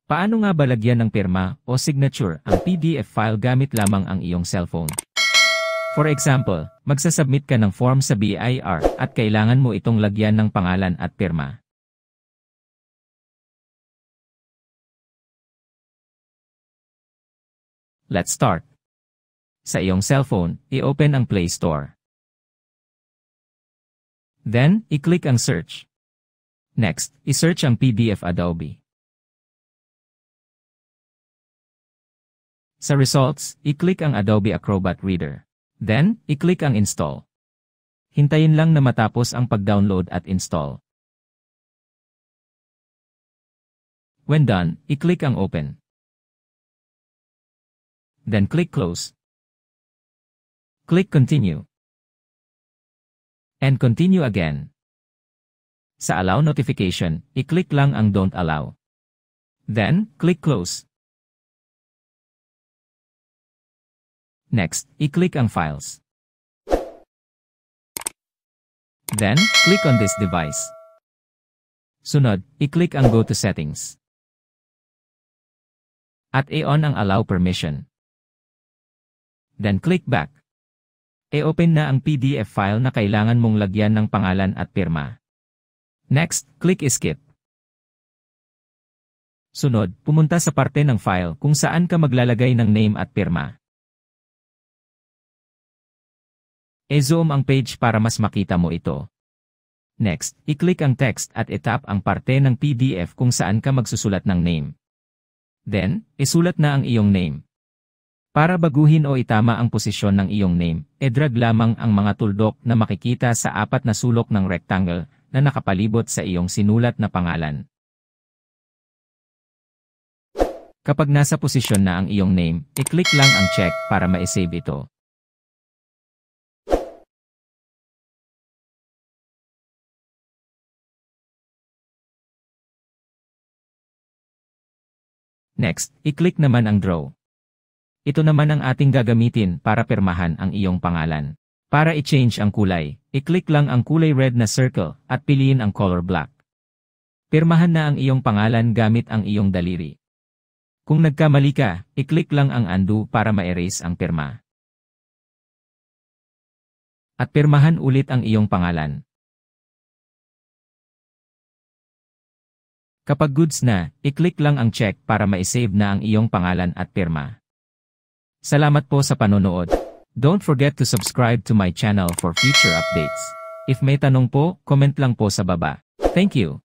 Paano nga ba lagyan ng pirma o signature ang PDF file gamit lamang ang iyong cellphone? For example, magsasubmit ka ng form sa BIR at kailangan mo itong lagyan ng pangalan at pirma. Let's start. Sa iyong cellphone, i-open ang Play Store. Then, i-click ang search. Next, i-search ang PDF Adobe. Sa results, i-click ang Adobe Acrobat Reader. Then, i-click ang install. Hintayin lang na matapos ang pag-download at install. When done, i-click ang open. Then click close. Click continue. And continue again. Sa allow notification, i-click lang ang don't allow. Then, click close. Next, i-click ang files. Then, click on this device. Sunod, i-click ang go to settings. At i-on ang allow permission. Then click back. E-open na ang PDF file na kailangan mong lagyan ng pangalan at pirma. Next, click Escape. Sunod, pumunta sa parte ng file kung saan ka maglalagay ng name at pirma. E-zoom ang page para mas makita mo ito. Next, i-click ang text at i-tap ang parte ng PDF kung saan ka magsusulat ng name. Then, isulat na ang iyong name. Para baguhin o itama ang posisyon ng iyong name, e-drag lamang ang mga tuldok na makikita sa apat na sulok ng rectangle na nakapalibot sa iyong sinulat na pangalan. Kapag nasa posisyon na ang iyong name, i-click lang ang check para ma-save ito. Next, i-click naman ang draw. Ito naman ang ating gagamitin para pirmahan ang iyong pangalan. Para i-change ang kulay, i-click lang ang kulay red na circle at piliin ang color black. Pirmahan na ang iyong pangalan gamit ang iyong daliri. Kung nagkamali ka, i-click lang ang undo para ma-erase ang pirma. At pirmahan ulit ang iyong pangalan. Kapag goods na, i-click lang ang check para ma-save na ang iyong pangalan at pirma. Salamat po sa panonood. Don't forget to subscribe to my channel for future updates. If may tanong po, comment lang po sa baba. Thank you.